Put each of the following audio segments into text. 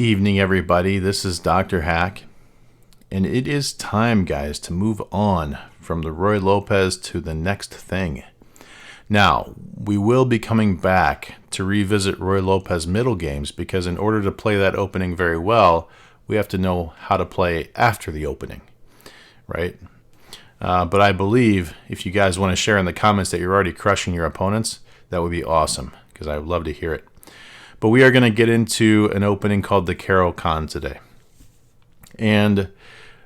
Evening, everybody. This is DrHack, and it is time, guys, to move on from the Roy Lopez to the next thing. Now, we will be coming back to revisit Roy Lopez middle games because in order to play that opening very well, we have to know how to play after the opening, right? But I believe if you guys want to share in the comments that you're already crushing your opponents, that would be awesome because I would love to hear it. But we are going to get into an opening called the Caro-Kann today. And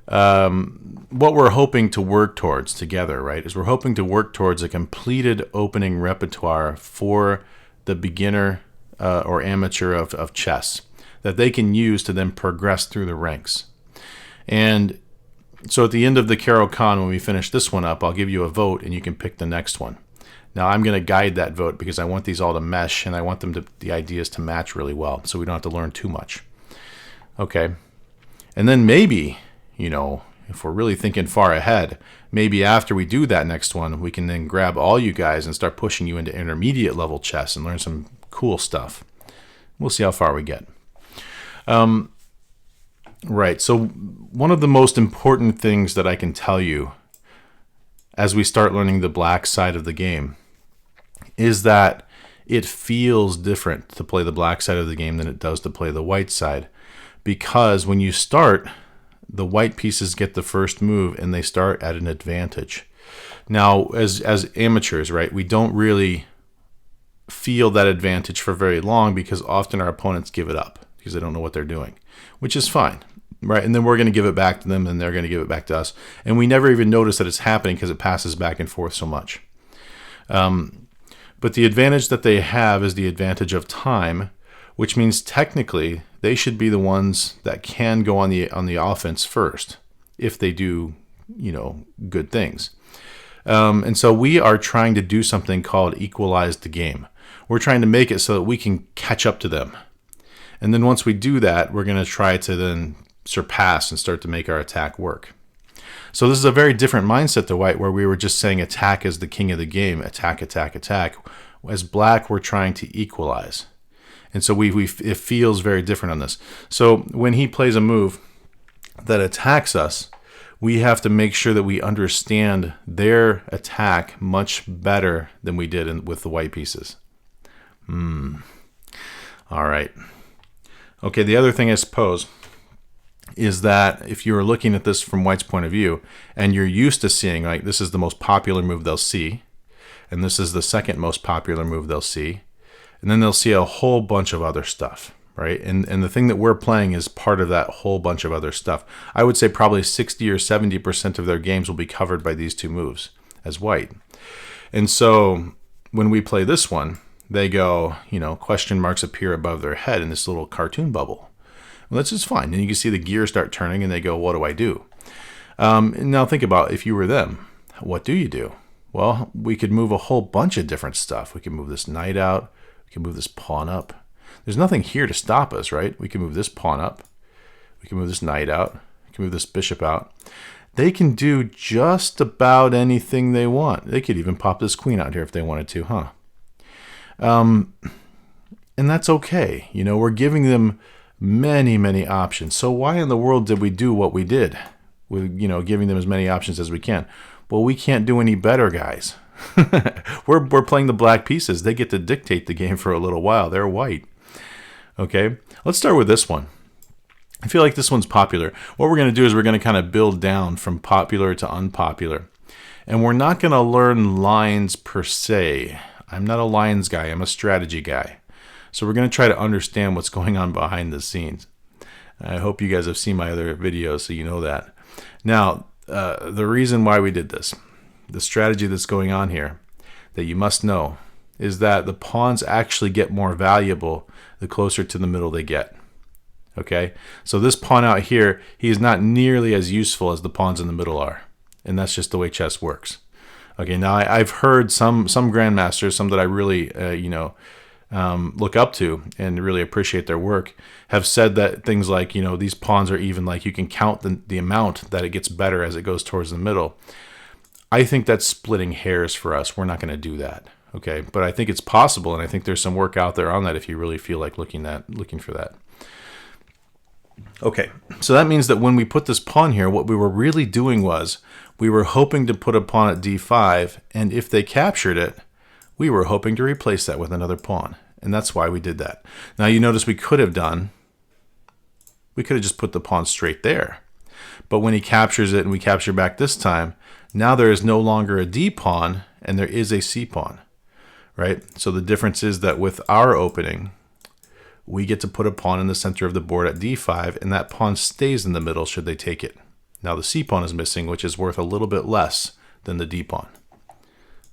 what we're hoping to work towards together, right, is we're hoping to work towards a completed opening repertoire for the beginner or amateur of chess that they can use to then progress through the ranks. And so at the end of the Caro-Kann, when we finish this one up, I'll give you a vote and you can pick the next one. Now, I'm going to guide that vote because I want these all to mesh and I want the ideas to match really well so we don't have to learn too much. Okay. And then maybe, if we're really thinking far ahead, maybe after we do that next one, we can then grab all you guys and start pushing you into intermediate level chess and learn some cool stuff. We'll see how far we get. Right. So one of the most important things that I can tell you as we start learning the black side of the game is that it feels different to play the black side of the game than it does to play the white side. Because when you start, the white pieces get the first move and they start at an advantage. Now, as amateurs, right, we don't really feel that advantage for very long because often our opponents give it up because they don't know what they're doing, which is fine. Right, and then we're going to give it back to them, and they're going to give it back to us. And we never even notice that it's happening because it passes back and forth so much. But the advantage that they have is the advantage of time, which means technically they should be the ones that can go on the offense first if they do, good things. And so we are trying to do something called equalize the game. We're trying to make it so that we can catch up to them. And then once we do that, we're going to try to then surpass and start to make our attack work. So this is a very different mindset to white, where we were just saying attack is the king of the game, attack, attack, attack. As black, we're trying to equalize. And so it feels very different on this. So when he plays a move that attacks us, we have to make sure that we understand their attack much better than we did with the white pieces. All right. Okay, the other thing I suppose is that if you're looking at this from white's point of view and you're used to seeing, like, this is the most popular move they'll see, and this is the second most popular move they'll see, and then they'll see a whole bunch of other stuff, right? And the thing that we're playing is part of that whole bunch of other stuff. I would say probably 60 or 70% of their games will be covered by these two moves as white. And so when we play this one, they go, question marks appear above their head in this little cartoon bubble. Well, that's just fine. And you can see the gears start turning and they go, what do I do? And now think about if you were them, what do you do? Well, we could move a whole bunch of different stuff. We can move this knight out. We can move this pawn up. There's nothing here to stop us, right? We can move this pawn up. We can move this knight out. We can move this bishop out. They can do just about anything they want. They could even pop this queen out here if they wanted to, huh? And that's okay. We're giving them many, many options. So why in the world did we do what we did with, giving them as many options as we can? Well, we can't do any better, guys. We're playing the black pieces. They get to dictate the game for a little while. They're white. Okay, let's start with this one. I feel like this one's popular. What we're going to do is we're going to kind of build down from popular to unpopular. And we're not going to learn lines per se. I'm not a lines guy. I'm a strategy guy. So we're going to try to understand what's going on behind the scenes. I hope you guys have seen my other videos so you know that. Now, the reason why we did this, the strategy that's going on here that you must know, is that the pawns actually get more valuable the closer to the middle they get. Okay? So this pawn out here, he's not nearly as useful as the pawns in the middle are. And that's just the way chess works. Okay, now I've heard some grandmasters, some that I really, look up to and really appreciate their work, have said that things like, these pawns are even, like, you can count the amount that it gets better as it goes towards the middle. I think that's splitting hairs for us. We're not going to do that. Okay, but I think it's possible, and I think there's some work out there on that if you really feel like looking for that. Okay, so that means that when we put this pawn here, what we were really doing was we were hoping to put a pawn at d5, and if they captured it, we were hoping to replace that with another pawn. And that's why we did that. Now you notice we could have just put the pawn straight there. But when he captures it and we capture back this time, now there is no longer a d pawn and there is a c pawn, right? So the difference is that with our opening, we get to put a pawn in the center of the board at d5, and that pawn stays in the middle should they take it. Now the c pawn is missing, which is worth a little bit less than the d pawn.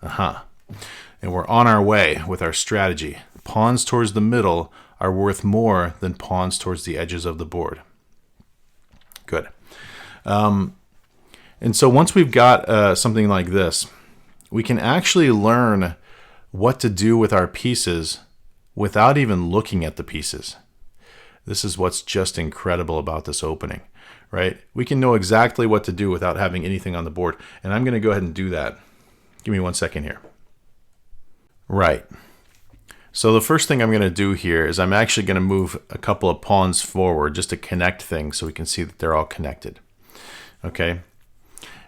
And we're on our way with our strategy. Pawns towards the middle are worth more than pawns towards the edges of the board. Good. And so once we've got something like this, we can actually learn what to do with our pieces without even looking at the pieces. This is what's just incredible about this opening, right? We can know exactly what to do without having anything on the board. And I'm going to go ahead and do that. Give me 1 second here. Right. So the first thing I'm going to do here is I'm actually going to move a couple of pawns forward just to connect things so we can see that they're all connected. Okay.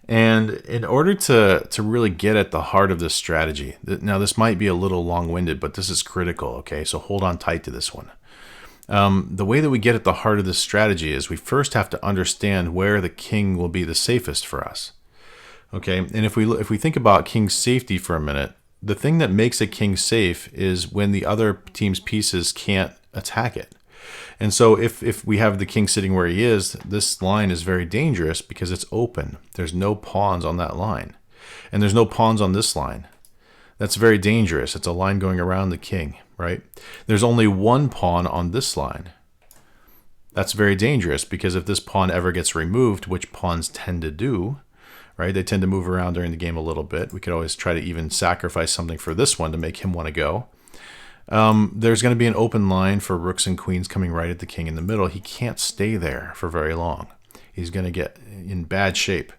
And in order to really get at the heart of this strategy, now this might be a little long-winded, but this is critical, okay? So hold on tight to this one. The way that we get at the heart of this strategy is we first have to understand where the king will be the safest for us, okay? And if we think about king's safety for a minute, the thing that makes a king safe is when the other team's pieces can't attack it. And so if we have the king sitting where he is, this line is very dangerous because it's open. There's no pawns on that line. And there's no pawns on this line. That's very dangerous. It's a line going around the king, right? There's only one pawn on this line. That's very dangerous because if this pawn ever gets removed, which pawns tend to do, right? They tend to move around during the game a little bit. We could always try to even sacrifice something for this one to make him want to go. There's going to be an open line for rooks and queens coming right at the king in the middle. He can't stay there for very long. He's going to get in bad shape.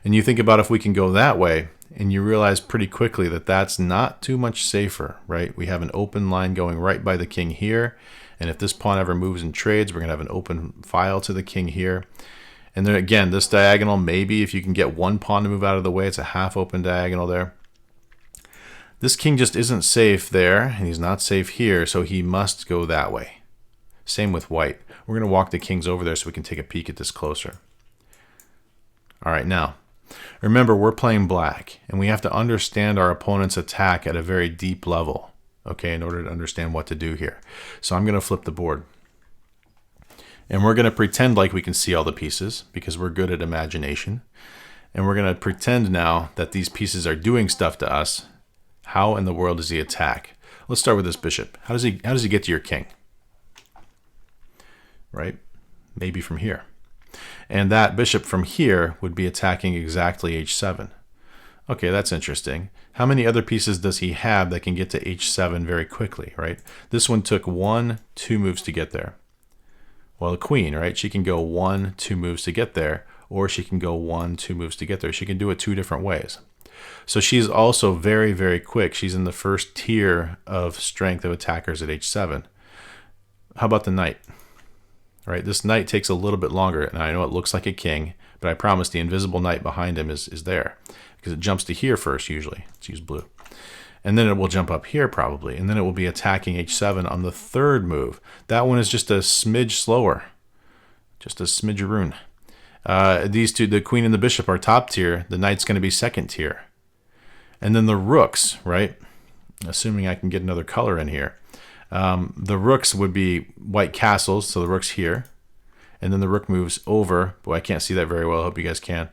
And you think about if we can go that way, and you realize pretty quickly that that's not too much safer, right? We have an open line going right by the king here. And if this pawn ever moves and trades, we're going to have an open file to the king here. And then again, this diagonal, maybe if you can get one pawn to move out of the way, it's a half open diagonal there. This king just isn't safe there, and he's not safe here, so he must go that way. Same with white. We're going to walk the kings over there so we can take a peek at this closer. All right, now, remember we're playing black, and we have to understand our opponent's attack at a very deep level, okay, in order to understand what to do here. So I'm going to flip the board. And we're going to pretend like we can see all the pieces, because we're good at imagination. And we're going to pretend now that these pieces are doing stuff to us. How in the world does he attack? Let's start with this bishop. How does he get to your king? Right? Maybe from here. And that bishop from here would be attacking exactly h7. Okay, that's interesting. How many other pieces does he have that can get to h7 very quickly, right? This one took 1, 2 moves to get there. Well, the queen, right? She can go 1, 2 moves to get there, or she can go 1, 2 moves to get there. She can do it 2 different ways. So she's also very, very quick. She's in the first tier of strength of attackers at h7. How about the knight? Right, this knight takes a little bit longer. And I know it looks like a king, but I promise the invisible knight behind him is there. Because it jumps to here first, usually. Let's use blue. And then it will jump up here probably. And then it will be attacking h7 on the third move. That one is just a smidge slower. Just a smidgeroon. These two, the queen and the bishop, are top tier. The knight's going to be second tier. And then the rooks, right? Assuming I can get another color in here. The rooks would be white castles, so the rook's here. And then the rook moves over. Boy, I can't see that very well. I hope you guys can.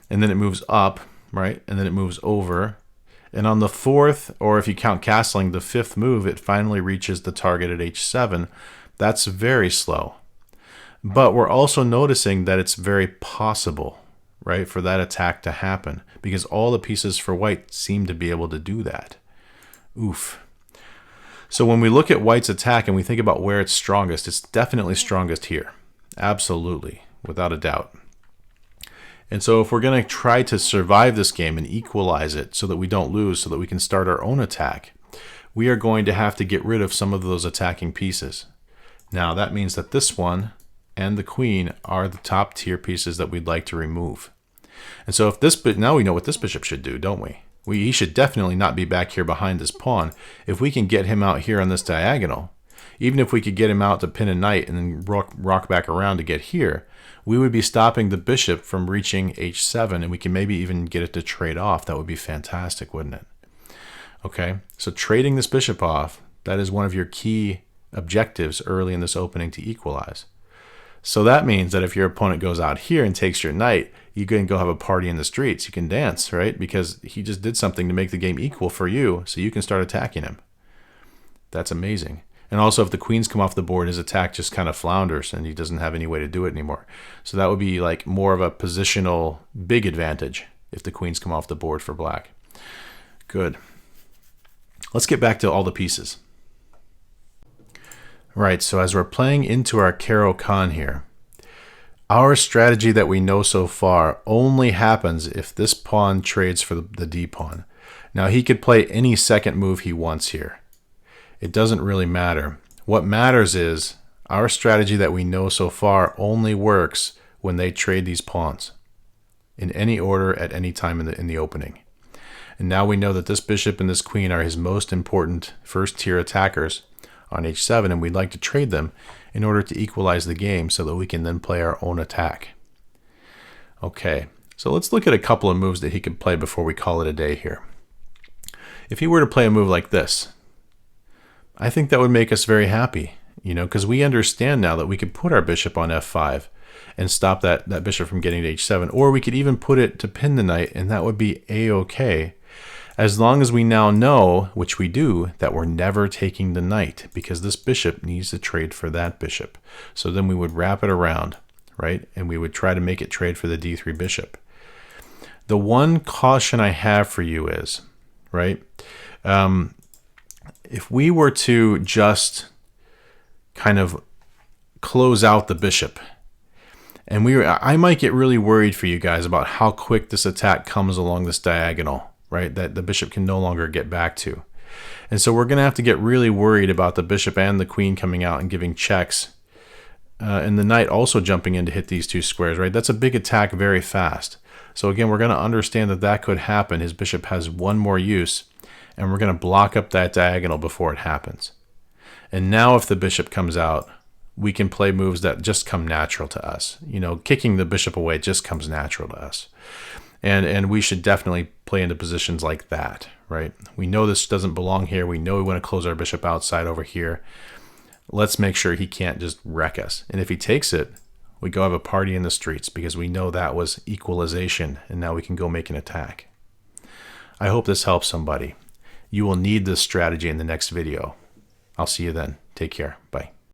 And then it moves up, right? And then it moves over. And on the fourth, or if you count castling, the fifth move, it finally reaches the target at h7. That's very slow. But we're also noticing that it's very possible, right, for that attack to happen, because all the pieces for white seem to be able to do that. Oof. So when we look at white's attack and we think about where it's strongest, it's definitely strongest here. Absolutely, without a doubt. And so if we're going to try to survive this game and equalize it so that we don't lose, so that we can start our own attack, we are going to have to get rid of some of those attacking pieces. Now that means that this one and the queen are the top tier pieces that we'd like to remove. And so if this, now we know what this bishop should do, don't we? He should definitely not be back here behind this pawn. If we can get him out here on this diagonal, even if we could get him out to pin a knight and then rock back around to get here, we would be stopping the bishop from reaching h7, and we can maybe even get it to trade off. That would be fantastic, wouldn't it? Okay, so trading this bishop off, that is one of your key objectives early in this opening to equalize. So that means that if your opponent goes out here and takes your knight, you can go have a party in the streets. You can dance, right? Because he just did something to make the game equal for you, so you can start attacking him. That's amazing. And also, if the queens come off the board, his attack just kind of flounders and he doesn't have any way to do it anymore. So that would be like more of a positional big advantage if the queens come off the board for black. Good. Let's get back to all the pieces. Right, so as we're playing into our Caro-Kann here, our strategy that we know so far only happens if this pawn trades for the D pawn. Now he could play any second move he wants here. It doesn't really matter. What matters is our strategy that we know so far only works when they trade these pawns in any order at any time in the opening. And now we know that this bishop and this queen are his most important first tier attackers on h7, and we'd like to trade them in order to equalize the game so that we can then play our own attack. Okay, so let's look at a couple of moves that he could play before we call it a day here. If he were to play a move like this, I think that would make us very happy, you know, because we understand now that we could put our bishop on f5 and stop that bishop from getting to h7, or we could even put it to pin the knight, and that would be a-okay, as long as we now know, which we do, that we're never taking the knight, because this bishop needs to trade for that bishop. So then we would wrap it around, right, and we would try to make it trade for the d3 bishop. The one caution I have for you is, right, if we were to just kind of close out the bishop, and I might get really worried for you guys about how quick this attack comes along this diagonal, right, that the bishop can no longer get back to. And so we're going to have to get really worried about the bishop and the queen coming out and giving checks, and the knight also jumping in to hit these two squares, right? That's a big attack very fast. So again, we're going to understand that that could happen. His bishop has one more use, and we're going to block up that diagonal before it happens. And now if the bishop comes out, we can play moves that just come natural to us. You know, kicking the bishop away just comes natural to us. And we should definitely play into positions like that, right? We know this doesn't belong here. We know we want to close our bishop outside over here. Let's make sure he can't just wreck us. And if he takes it, we go have a party in the streets, because we know that was equalization, and now we can go make an attack. I hope this helps somebody. You will need this strategy in the next video. I'll see you then. Take care. Bye.